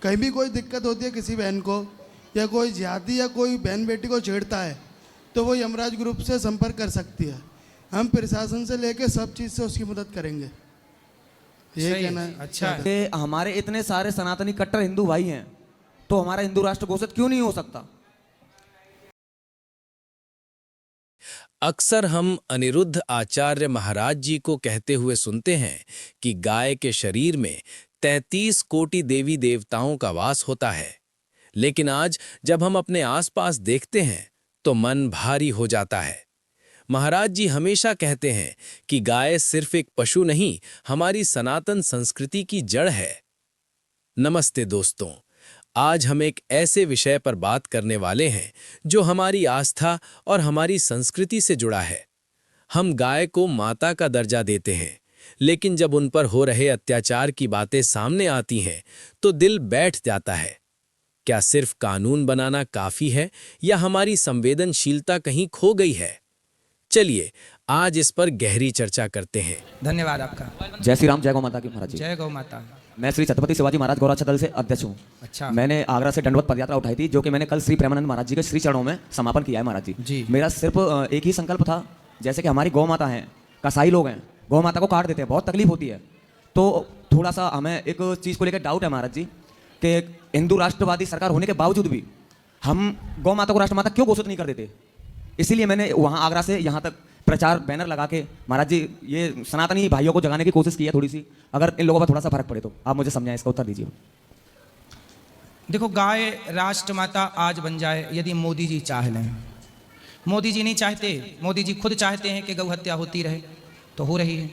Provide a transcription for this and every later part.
कहीं भी कोई दिक्कत होती है किसी बहन को, या कोई ज्यादा या कोई बहन बेटी को छेड़ता है, तो वो यमराज ग्रुप से संपर्क कर सकती है। हम प्रशासन से लेके सब चीज़ से उसकी मदद करेंगे। ये कहना है। अच्छा है। कि हमारे इतने सारे सनातनी कट्टर हिंदू भाई हैं, तो हमारा हिंदू राष्ट्र घोषित क्यों नहीं हो सकता? अक्सर हम अनिरुद्ध आचार्य महाराज जी को कहते हुए सुनते हैं कि गाय के शरीर में 33 कोटि देवी देवताओं का वास होता है। लेकिन आज जब हम अपने आसपास देखते हैं तो मन भारी हो जाता है। महाराज जी हमेशा कहते हैं कि गाय सिर्फ एक पशु नहीं, हमारी सनातन संस्कृति की जड़ है। नमस्ते दोस्तों, आज हम एक ऐसे विषय पर बात करने वाले हैं जो हमारी आस्था और हमारी संस्कृति से जुड़ा है। हम गाय को माता का दर्जा देते हैं, लेकिन जब उन पर हो रहे अत्याचार की बातें सामने आती हैं तो दिल बैठ जाता है। क्या सिर्फ कानून बनाना काफी है या हमारी संवेदनशीलता कहीं खो गई है? चलिए आज इस पर गहरी चर्चा करते हैं। धन्यवाद आपका। जय श्री राम, जय गौ माता की महाराज जी। जय गौ माता। मैं श्री छत्रपति शिवाजी महाराज गौरक्षा दल से अध्यक्ष हूँ। अच्छा। मैंने आगरा से दंडवत पदयात्रा उठाई थी, जो कि मैंने कल श्री प्रेमानंद महाराज जी के श्री चरणों में समापन किया है। महाराज जी, मेरा सिर्फ एक ही संकल्प था, जैसे कि हमारी गौ माता हैं, कसाई लोग हैं, गौ माता को काट देते हैं, बहुत तकलीफ होती है। तो थोड़ा सा हमें एक चीज़ को लेकर डाउट है महाराज जी, कि हिंदू राष्ट्रवादी सरकार होने के बावजूद भी हम गौ माता को राष्ट्रमाता क्यों घोषित नहीं कर देते? इसीलिए मैंने वहाँ आगरा से यहाँ तक प्रचार बैनर लगा के महाराज जी ये सनातनी भाइयों को जगाने की कोशिश की है थोड़ी सी। अगर इन लोगों पर थोड़ा सा फर्क पड़े तो आप मुझे समझाएं, इसका उत्तर दीजिए। देखो, गाय राष्ट्रमाता आज बन जाए यदि मोदी जी चाह लें। मोदी जी नहीं चाहते, मोदी जी खुद चाहते हैं कि गौ हत्या होती रहे, तो हो रही है।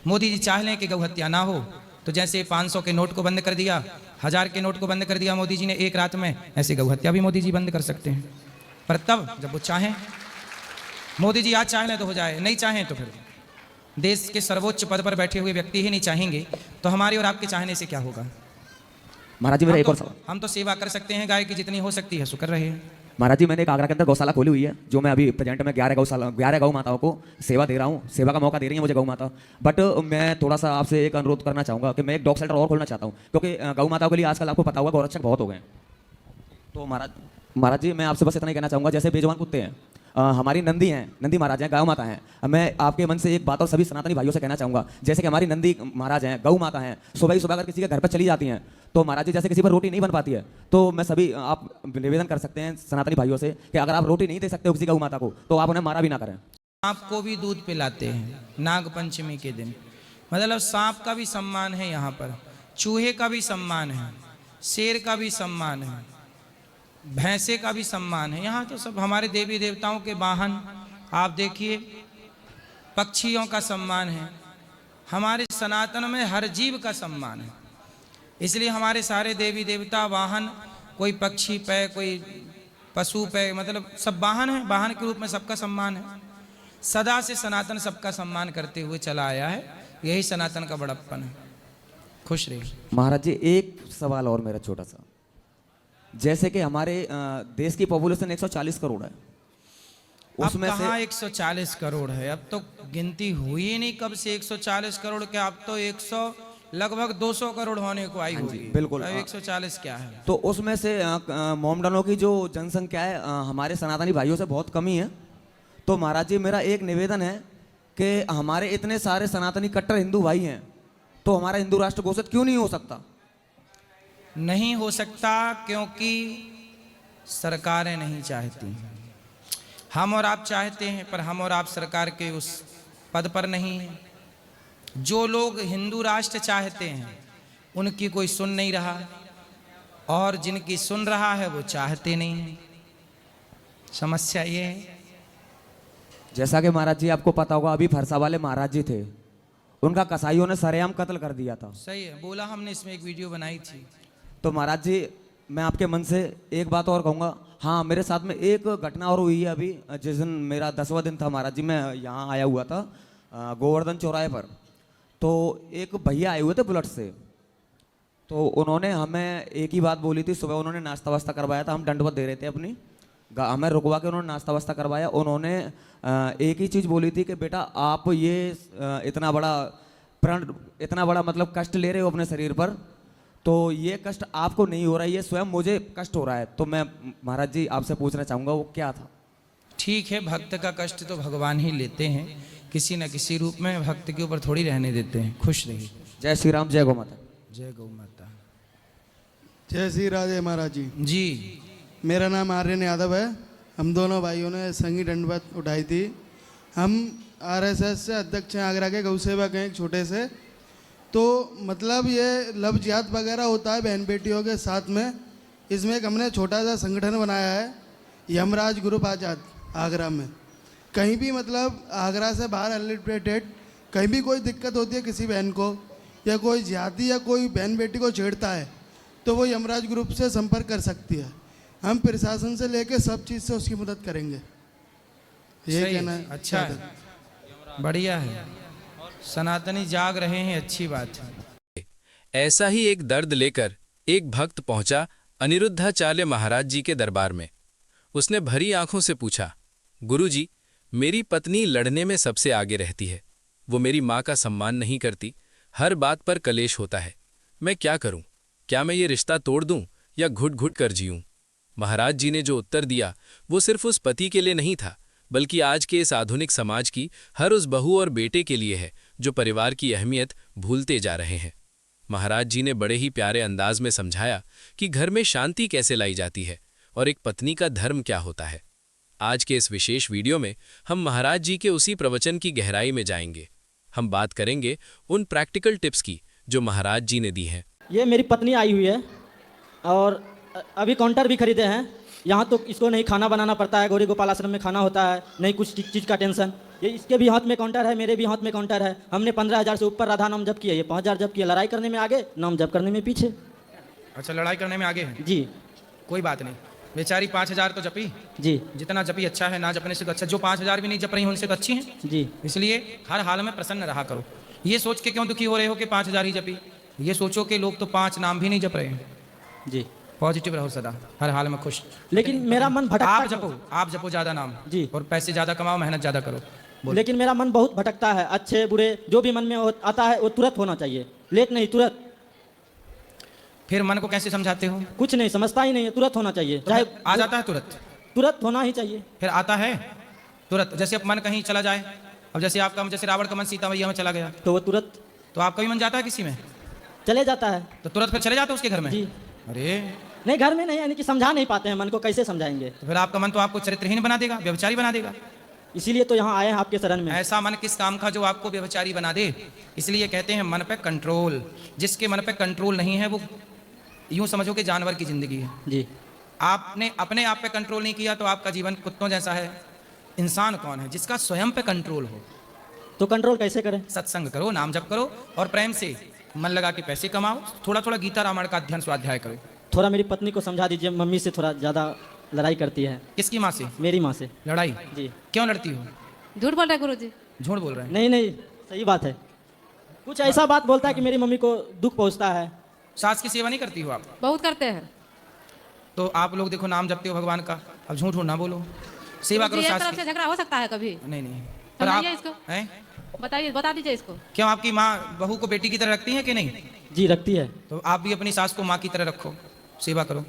मोदी जी चाह लें कि गौ हत्या ना हो, तो जैसे 500 के नोट को बंद कर दिया, 1000 के नोट को बंद कर दिया मोदी जी ने एक रात में, ऐसे गौ हत्या भी मोदी जी बंद कर सकते हैं। पर तब जब वो चाहें। मोदी जी आज चाहें तो हो जाए, नहीं चाहें तो फिर देश के सर्वोच्च पद पर बैठे हुए व्यक्ति ही नहीं चाहेंगे तो हमारे और आपके चाहने से क्या होगा? महाराज जी मेरा एक और सवाल। हम तो सेवा कर सकते हैं गाय की, जितनी हो सकती है सो कर रहे हैं। महाराज जी, मैंने एक आगरा के अंदर गौशाला खोली हुई है, जो मैं अभी प्रेजेंट में 11 गौ माताओं को सेवा दे रहा हूँ। सेवा का मौका दे रही है मुझे गौ माता। बट मैं थोड़ा सा आपसे एक अनुरोध करना चाहूँगा कि मैं एक डॉग सेंटर और खोलना चाहता हूँ, क्योंकि गौ माताओं के लिए आजकल आपको पता होगा गौरक्षक बहुत हो गए हैं। तो महाराज जी मैं आपसे बस इतना ही कहना चाहूँगा, जैसे बेजवान कुत्ते हैं, हमारी नंदी हैं, नंदी महाराज हैं, गौ माता हैं। मैं आपके मन से एक बात और सभी सनातनी भाइयों से कहना चाहूँगा, जैसे कि हमारी नंदी महाराज हैं, गौ माता हैं, सुबह ही सुबह अगर किसी के घर पर चली जाती हैं तो महाराज जी जैसे किसी पर रोटी नहीं बन पाती है, तो मैं सभी आप निवेदन कर सकते हैं सनातनी भाइयों से कि अगर आप रोटी नहीं दे सकते हो किसी गौ माता को तो आप उन्हें मारा भी ना करें। आपको भी दूध पिलाते हैं नाग पंचमी के दिन, मतलब सांप का भी सम्मान है यहाँ पर, चूहे का भी सम्मान है, शेर का भी सम्मान है, भैंसे का भी सम्मान है। यहाँ तो सब हमारे देवी देवताओं के वाहन, आप देखिए पक्षियों का सम्मान है। हमारे सनातन में हर जीव का सम्मान है, इसलिए हमारे सारे देवी देवता वाहन, कोई पक्षी पे, कोई पशु पे, मतलब सब वाहन है। वाहन के रूप में सबका सम्मान है। सदा से सनातन सबका सम्मान करते हुए चला आया है, यही सनातन का बड़प्पन है। खुश रहिए। महाराज जी एक सवाल और मेरा छोटा सा, जैसे कि हमारे देश की पॉपुलेशन 140 करोड़ है, उसमें से 140 करोड़ है। अब तो गिनती हुई ही नहीं कब से 140 करोड़ के, अब तो 100 लगभग 200 करोड़ होने को आई होगी। बिल्कुल। 140 क्या है? तो उसमें से मोमडनों की जो जनसंख्या है हमारे सनातनी भाइयों से बहुत कमी है। तो महाराज जी मेरा एक निवेदन है कि हमारे इतने सारे सनातनी कट्टर हिंदू भाई हैं, तो हमारा हिंदू राष्ट्र घोषित क्यों नहीं हो सकता? नहीं हो सकता क्योंकि सरकारें नहीं चाहती। हम और आप चाहते हैं, पर हम और आप सरकार के उस पद पर नहीं हैं। जो लोग हिंदू राष्ट्र चाहते हैं उनकी कोई सुन नहीं रहा, और जिनकी सुन रहा है वो चाहते नहीं हैं। समस्या ये है। जैसा कि महाराज जी आपको पता होगा, अभी फरसा वाले महाराज जी थे, उनका कसाईयों ने सरेआम कत्ल कर दिया था। सही है, बोला हमने, इसमें एक वीडियो बनाई थी। तो महाराज जी मैं आपके मन से एक बात और कहूँगा। हाँ, मेरे साथ में एक घटना और हुई है अभी, जिस दिन मेरा 10वां दिन था महाराज जी, मैं यहाँ आया हुआ था गोवर्धन चौराहे पर। तो एक भैया आए हुए थे बुलेट से, तो उन्होंने हमें एक ही बात बोली थी। सुबह उन्होंने नाश्ता वास्ता करवाया था, हम दंडवत दे रहे थे अपनी, हमें रुकवा के उन्होंने नाश्ता वास्ता करवाया। उन्होंने एक ही चीज़ बोली थी कि बेटा आप ये इतना बड़ा मतलब कष्ट ले रहे हो अपने शरीर पर, तो ये कष्ट आपको नहीं हो रहा है, ये स्वयं मुझे कष्ट हो रहा है। तो मैं महाराज जी आपसे पूछना चाहूँगा वो क्या था। ठीक है, भक्त का कष्ट तो भगवान ही लेते हैं, किसी न किसी रूप में भक्त के ऊपर थोड़ी रहने देते हैं। खुश रहिए। जय श्री राम, जय गौ माता। जय गौ माता। जय श्री राधे महाराज जी। जी मेरा नाम आर्यन यादव है। हम दोनों भाइयों ने संगी दंडवत उठाई थी। हम आरएसएस से अध्यक्ष हैं, आगरा के गौ सेवक हैं एक छोटे से। तो मतलब ये लव जिहाद वगैरह होता है बहन बेटियों के साथ में, इसमें एक हमने छोटा सा संगठन बनाया है, यमराज ग्रुप आज़ाद, आगरा में। कहीं भी मतलब आगरा से बाहर एलिटेड कहीं भी कोई दिक्कत होती है किसी बहन को, या कोई जिहादी या कोई बहन बेटी को छेड़ता है, तो वो यमराज ग्रुप से संपर्क कर सकती है। हम प्रशासन से लेके सब चीज़ से उसकी मदद करेंगे। ये सही कहना है, है। अच्छा है, बढ़िया है। सनातनी जाग रहे हैं, अच्छी बात है। ऐसा ही एक दर्द लेकर एक भक्त पहुंचा अनिरुद्धाचार्य महाराज जी के दरबार में। उसने भरी आंखों से पूछा, गुरुजी, मेरी पत्नी लड़ने में सबसे आगे रहती है, वो मेरी माँ का सम्मान नहीं करती, हर बात पर कलेश होता है, मैं क्या करूं? क्या मैं ये रिश्ता तोड़ दूं या घुट घुट कर जीऊं? महाराज जी ने जो उत्तर दिया वो सिर्फ उस पति के लिए नहीं था, बल्कि आज के इस आधुनिक समाज की हर उस बहू और बेटे के लिए है जो परिवार की अहमियत भूलते जा रहे हैं। महाराज जी ने बड़े ही प्यारे अंदाज में समझाया कि घर में शांति कैसे लाई जाती है और एक पत्नी का धर्म क्या होता है। आज के इस विशेष वीडियो में हम महाराज जी के उसी प्रवचन की गहराई में जाएंगे। हम बात करेंगे उन प्रैक्टिकल टिप्स की जो महाराज जी ने दी हैं। ये मेरी पत्नी आई हुई है और अभी काउंटर भी खरीदे हैं। यहाँ तो इसको नहीं खाना बनाना पड़ता है, गौरी गोपाल आश्रम में खाना होता है, नहीं कुछ चीज़ का टेंशन। ये इसके भी हाथ में काउंटर है, मेरे भी हाथ में काउंटर है। हमने 15,000 से ऊपर राधा नाम जप किया, ये 5,000 जप किया। लड़ाई करने में आगे, नाम जप करने में पीछे। अच्छा, लड़ाई करने में आगे हैं। जी कोई बात नहीं, बेचारी 5,000 तो जपी, जी जितना जपी अच्छा है, ना जपने से तो अच्छा। जो 5,000 भी नहीं जप रही हैं उनसे तो अच्छी हैं। जी इसलिए हर हाल में प्रसन्न रहा करो। ये सोच के क्यों दुखी हो रहे हो कि 5,000 ही जपी? ये सोचो कि लोग तो 5 नाम भी नहीं जप रहे हैं। जी पॉजिटिव रहो सदा, हर हाल में खुश। लेकिन मेरा मन भटकता आप है। जपो, आप जपो ज़्यादा नाम जी। और पैसे ज़्यादा कमाओ, मेहनत ज़्यादा करो। बोलो। लेकिन मेरा मन बहुत भटकता है। अच्छे बुरे जो भी मन में आता है वो तुरंत होना चाहिए, लेट नहीं, तुरंत। फिर मन को कैसे समझाते हो? कुछ नहीं समझता ही नहीं है, तुरंत होना चाहिए। तो फिर आ जाता है तुरंत, तुरंत होना ही चाहिए। फिर आता है तुरंत। जैसे अब मन कहीं चला जाए, अब जैसे आपका, जैसे रावण का मन सीता मैया में चला गया, तो वो तुरंत तो आपका भी मन जाता है किसी में, चले जाता है। तो तुरंत फिर चले जाते हो उसके घर में। जी अरे नहीं, घर में नहीं, यानी कि समझा नहीं पाते हैं मन को, कैसे समझाएंगे। तो फिर आपका मन तो आपको चरित्रहीन बना देगा, व्यभिचारी बना देगा। इसीलिए तो यहाँ आए हैं आपके शरण में। ऐसा मन किस काम का जो आपको व्यभिचारी बना दे? इसलिए कहते हैं मन पे कंट्रोल। जिसके मन पे कंट्रोल नहीं है वो यूं समझो कि जानवर की जिंदगी है। जी आपने अपने आप पे कंट्रोल नहीं किया तो आपका जीवन कुत्तों जैसा है। इंसान कौन है? जिसका स्वयं पे कंट्रोल हो। तो कंट्रोल कैसे करें? सत्संग करो, नाम जप करो और प्रेम से मन लगा के पैसे कमाओ। थोड़ा थोड़ा गीता रामायण का अध्ययन स्वाध्याय करो। थोड़ा मेरी पत्नी को समझा दीजिए, मम्मी से थोड़ा ज़्यादा लड़ाई करती है। किसकी माँ से? मेरी माँ से। लड़ाई? जी क्यों लड़ती हो? झूठ बोल रहे गुरुजी। झूठ बोल रहे हैं। नहीं नहीं, सही बात है। कुछ ऐसा बात बोलता है कि मेरी मम्मी को दुख पहुँचता है। सास की सेवा नहीं करती हो आप? बहुत करते हैं। तो आप लोग देखो नाम जपते हो भगवान का, अब झूठ ना बोलो, सेवा करो गुरुजी, एक सास तरफ की। से झगड़ा हो सकता है कभी? नहीं नहीं, पर आप समझाइए इसको। हैं? बताइए, बता दीजिए इसको। क्यों आपकी माँ बहू को बेटी की तरह रखती है कि नहीं? जी रखती है। तो आप भी अपनी सास को माँ की तरह रखो, सेवा करो।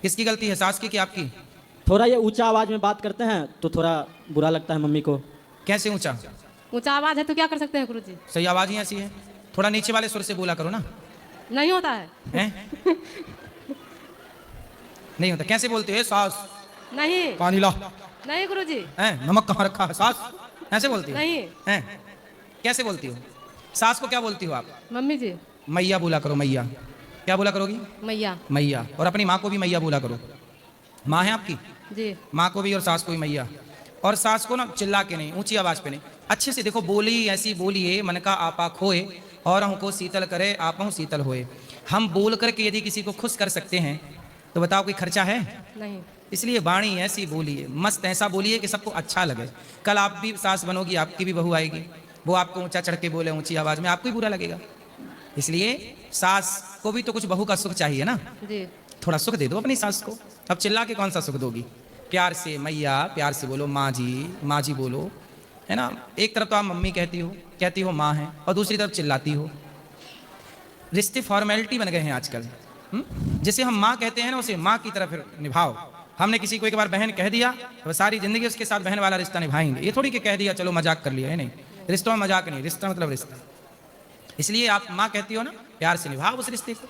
किसकी गलती है, सास की कि आपकी? थोड़ा ये ऊंचा आवाज में बात करते हैं तो थोड़ा बुरा लगता है मम्मी को। कैसे ऊंचा? ऊंचा आवाज है तो क्या कर सकते हैं गुरुजी? सही आवाज ही ऐसी है, थोड़ा नीचे वाले सुर से बोला करो ना। नहीं होता है। हैं? नहीं होता। कैसे बोलते हो सास? नहीं पानी ला। नहीं गुरुजी, हैं? नमक कहाँ रखा है सास? ऐसे बोलती हो? नहीं। हैं? कैसे बोलती हो? सास को क्या बोलती हो आप? मम्मी जी। मैया बोला करो, मैया। क्या बोला करोगी? मैया। मैया। और अपनी माँ को भी मैया बोला करो। माँ है आपकी? जी। माँ को भी और सास को भी मैया। और सास को ना चिल्ला के नहीं, ऊंची आवाज पे नहीं, अच्छे से देखो, बोली ऐसी बोलिए मन का आपा खोए और हमको शीतल करे आपहु शीतल होए। हम बोल करके यदि किसी को खुश कर सकते हैं तो बताओ कोई खर्चा है? नहीं। इसलिए वाणी ऐसी बोलिए, मस्त ऐसा बोलिए कि सबको अच्छा लगे। कल आप भी सास बनोगी, आपकी भी बहू आएगी, वो आपको ऊंचा चढ़ के बोले ऊंची आवाज में, आपको ही बुरा लगेगा। इसलिए सास को भी तो कुछ बहू का सुख चाहिए ना। जी। थोड़ा सुख दे दो अपनी सास को। अब चिल्ला के कौन सा सुख दोगी? प्यार से मैया, प्यार से बोलो माँ जी बोलो, है ना। एक तरफ तो आप मम्मी कहती हो माँ है, और दूसरी तरफ चिल्लाती हो। रिश्ते फॉर्मेलिटी बन गए हैं आजकल। जैसे हम माँ कहते हैं ना, उसे माँ की तरह फिर निभाओ। हमने किसी को एक बार बहन कह दिया तो सारी जिंदगी उसके साथ बहन वाला रिश्ता निभाएंगे। ये थोड़ी कि कह दिया चलो मजाक कर लिया, है नहीं। रिश्तों में मजाक नहीं, रिश्ता मतलब रिश्ता। इसलिए आप माँ कहती हो ना, प्यार से निभाओ उस रिश्ते को।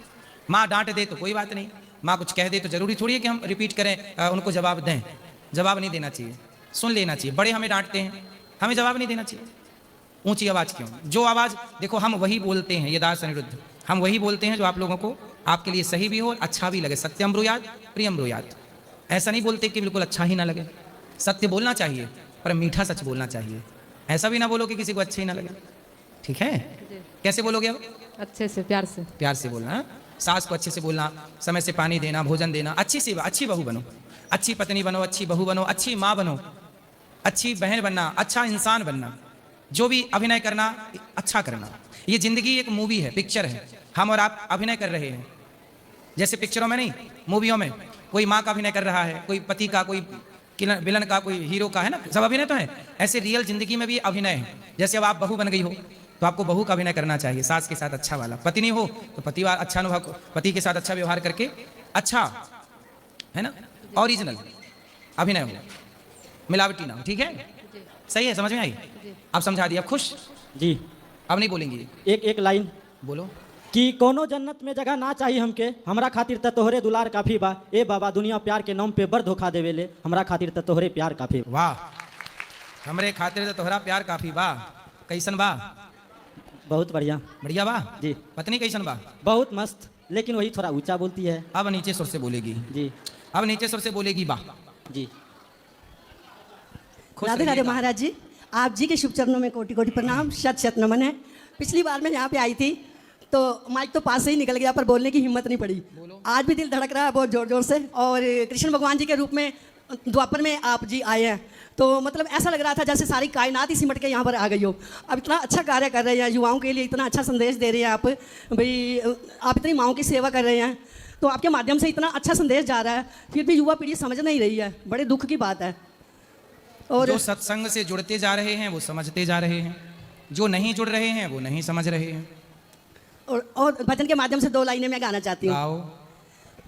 माँ डांट दे तो कोई बात नहीं, माँ कुछ कह दे तो जरूरी थोड़ी है कि हम रिपीट करें, उनको जवाब दें। जवाब नहीं देना चाहिए, सुन लेना चाहिए। बड़े हमें डांटते हैं, हमें जवाब नहीं देना चाहिए। ऊंची आवाज़ क्यों? जो आवाज़ देखो हम वही बोलते हैं, ये दास अनिरुद्ध, हम वही बोलते हैं जो आप लोगों को, आपके लिए सही भी हो, अच्छा भी लगे। सत्यम ब्रूयात प्रियम ब्रूयात। ऐसा नहीं बोलते कि बिल्कुल अच्छा ही ना लगे। सत्य बोलना चाहिए पर मीठा सच बोलना चाहिए। ऐसा भी ना बोलो कि किसी को अच्छा ही ना लगे। ठीक है? कैसे बोलोगे अब? अच्छे से, प्यार से। प्यार से बोलना है? सास को अच्छे से बोलना, समय से पानी देना, भोजन देना, अच्छी बहू बनो, अच्छी पत्नी बनो, अच्छी बहू बनो, अच्छी माँ बनो, अच्छी बहन बनना, अच्छा इंसान बनना। जो भी अभिनय करना, अच्छा करना। ये जिंदगी एक मूवी है, पिक्चर है। हम और आप अभिनय कर रहे हैं। जैसे पिक्चरों में नहीं, मूवियों में कोई माँ का अभिनय कर रहा है, कोई पति का, कोई विलन का, कोई हीरो का, है ना। सब अभिनय तो है। ऐसे रियल जिंदगी में भी अभिनय है। जैसे अब आप बहू बन गई हो तो आपको बहू का अभिनय करना चाहिए, सास के साथ अच्छा वाला। पति नहीं हो तो पति के साथ अच्छा व्यवहार करके, अच्छा, है ना, ओरिजिनल अभिनय हो, मिलावटी ना हो। ठीक है? सही है? समझ में आई? आप समझा दिया, खुश? जी। अब नहीं बोलेंगी? एक लाइन बोलो। कि कोनो जन्नत में जगह ना चाहिए हमके, हमरा खातिर त तोहरे दुलार काफी बा। ए बाबा दुनिया प्यार के नाम पे बड़ धोखा देवेले, हमरा खातिर त तोहरे प्यार काफी बा। वाह, हमरे खातिर तो तोहरा प्यार काफी बा। कैसन बा? बहुत बढ़िया। बढ़िया बा जी। पत्नी कैसन बा? बहुत मस्त, लेकिन वही थोड़ा ऊंचा बोलती है। अब नीचे सुर से बोलेगी। जी। अब नीचे सुर से बोलेगी बा। जी। खुश राधे राधे रहिएगा। महाराज जी, आप जी के शुभ चरणों में कोटि कोटि प्रणाम, शत शत नमन है। पिछली बार मैं यहाँ पे आई थी तो माइक तो पास से ही निकल गया, पर बोलने की हिम्मत नहीं पड़ी। आज भी दिल धड़क रहा है बहुत जोर जोर से। और कृष्ण भगवान जी के रूप में द्वापर में आप जी आए हैं, तो मतलब ऐसा लग रहा था जैसे सारी कायनात ही सिमट के यहाँ पर आ गई हो। अब इतना अच्छा कार्य कर रहे हैं, युवाओं के लिए इतना अच्छा संदेश दे रहे हैं आप, भाई आप इतनी माँओं की सेवा कर रहे हैं, तो आपके माध्यम से इतना अच्छा संदेश जा रहा है, फिर भी युवा पीढ़ी समझ नहीं रही है। बड़े दुख की बात है। और जो सत्संग से जुड़ते जा रहे हैं वो समझते जा रहे हैं, जो नहीं जुड़ रहे हैं वो नहीं समझ रहे हैं। और भजन के माध्यम से 2 लाइनें मैं गाना चाहती हूँ। गाओ।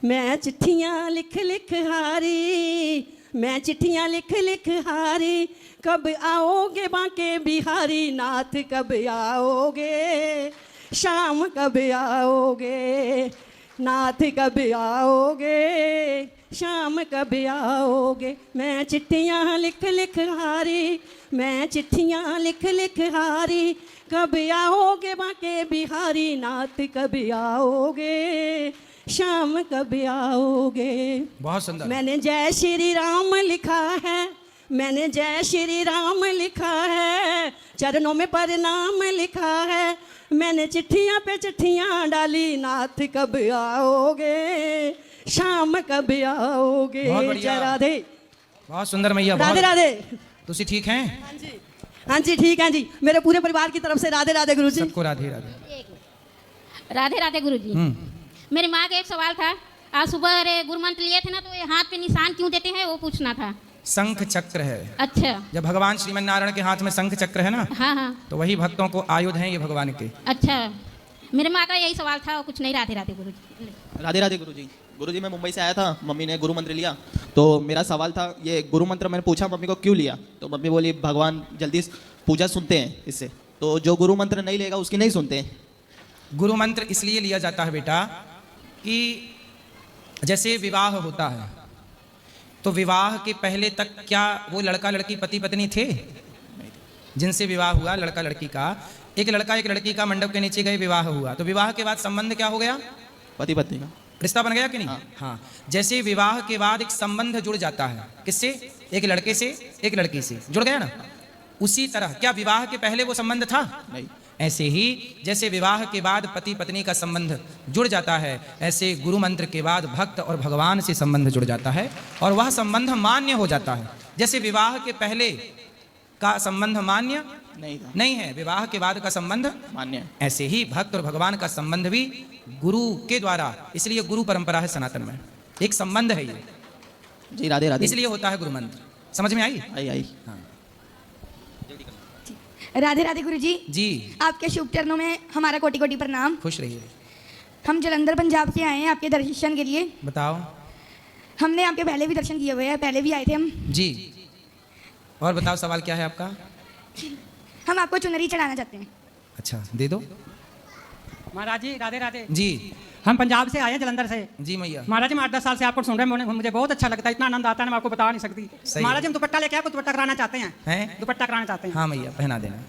मैं चिट्ठियाँ लिख लिख हारी, मैं चिट्ठियाँ लिख लिख हारी, कब आओगे बांके बिहारी नाथ, कब आओगे, शाम कब आओगे नाथ, कब आओगे, शाम कब आओगे। मैं चिट्ठियाँ लिख लिख हारी, मैं चिट्ठियाँ लिख लिख हारी, कब आओगे बांके बिहारी नाथ, कब आओगे, शाम कब आओगे। बहुत सुंदर। मैंने जय श्री राम लिखा है, मैंने जय श्री राम लिखा है, चरणों में प्रणाम लिखा है, मैंने चिट्ठियाँ पे चिट्ठियाँ डाली, नाथ कब आओगे, शाम कब आओगे। बहुत बढ़िया। जय राधे। बहुत सुंदर मैया। राधे राधे। तुसी ठीक हैं? हाँ जी ठीक है जी, मेरे पूरे परिवार की तरफ से राधे राधे गुरु जी। सबको राधे राधे। राधे राधे गुरुजी। मेरी माँ का एक सवाल था, आज सुबह गुरु मंत्र लिए थे ना, तो ये हाथ पे निशान क्यों देते हैं वो पूछना था। शंख चक्र है। अच्छा। जब भगवान श्रीमन नारायण के हाथ में शंख चक्र है ना, हाँ हाँ। तो वही भक्तों को आयुध हैं ये भगवान के। अच्छा, मेरे माँ का यही सवाल था और कुछ नहीं। राधे राधे गुरुजी। राधे राधे गुरुजी। गुरुजी मैं मुंबई से आया था, मम्मी ने गुरु मंत्र लिया, तो मेरा सवाल था ये गुरु मंत्र, मैंने पूछा मम्मी को क्यों लिया, तो मम्मी बोली भगवान जल्दी पूजा सुनते हैं इससे, तो जो गुरु मंत्र नहीं लेगा उसकी नहीं सुनते हैं। गुरु मंत्र इसलिए लिया जाता है बेटा कि जैसे विवाह होता है तो विवाह के पहले तक क्या वो लड़का लड़की पति पत्नी थे? जिनसे विवाह हुआ लड़का लड़की का, एक लड़का एक लड़की का मंडप के नीचे गए, विवाह हुआ, तो विवाह के बाद संबंध क्या हो गया? पति पत्नी का रिश्ता बन गया कि नहीं? हाँ। जैसे विवाह के बाद एक संबंध जुड़ जाता है, किससे? एक लड़के से एक लड़की से जुड़ गया ना। उसी तरह क्या विवाह के पहले वो संबंध था? नहीं। ऐसे ही जैसे विवाह के बाद पति पत्नी का संबंध जुड़ जाता है, ऐसे गुरु मंत्र के बाद भक्त और भगवान से संबंध जुड़ जाता है और वह संबंध मान्य हो जाता है। जैसे विवाह के पहले का संबंध मान्य नहीं था, नहीं है, विवाह के बाद का संबंध मान्य है। ऐसे ही भक्त और भगवान का संबंध भी गुरु के द्वारा, इसलिए गुरु परंपरा है सनातन में, एक संबंध है ये, जी राधे राधे। इसलिए होता है गुरु मंत्र। समझ में आई? आई आई। राधे राधे गुरुजी। जी आपके शुभ चरणों में हमारा कोटि कोटि प्रणाम। खुश रहिए। हम जलंधर पंजाब से आए हैं आपके दर्शन के लिए। बताओ। हमने आपके पहले भी दर्शन किए हुए हैं, पहले भी आए थे हम। जी, और बताओ सवाल क्या है आपका? हम आपको चुनरी चढ़ाना चाहते हैं। अच्छा, दे दो। महाराज जी राधे राधे। जी, हम पंजाब से आए हैं, जलंधर से। जी मैया। महाराज जी मैं 8-10 साल से आपको सुन रहे हैं, मुझे बहुत अच्छा लगता है, इतना आनंद आता है ना मैं आपको बता नहीं सकती। सही महाराज है। जी हम दुपट्टा लेके आपको दुपट्टा कराना चाहते हैं। हैं? दुपट्टा कराना चाहते हैं। हाँ मैया, पहना देना।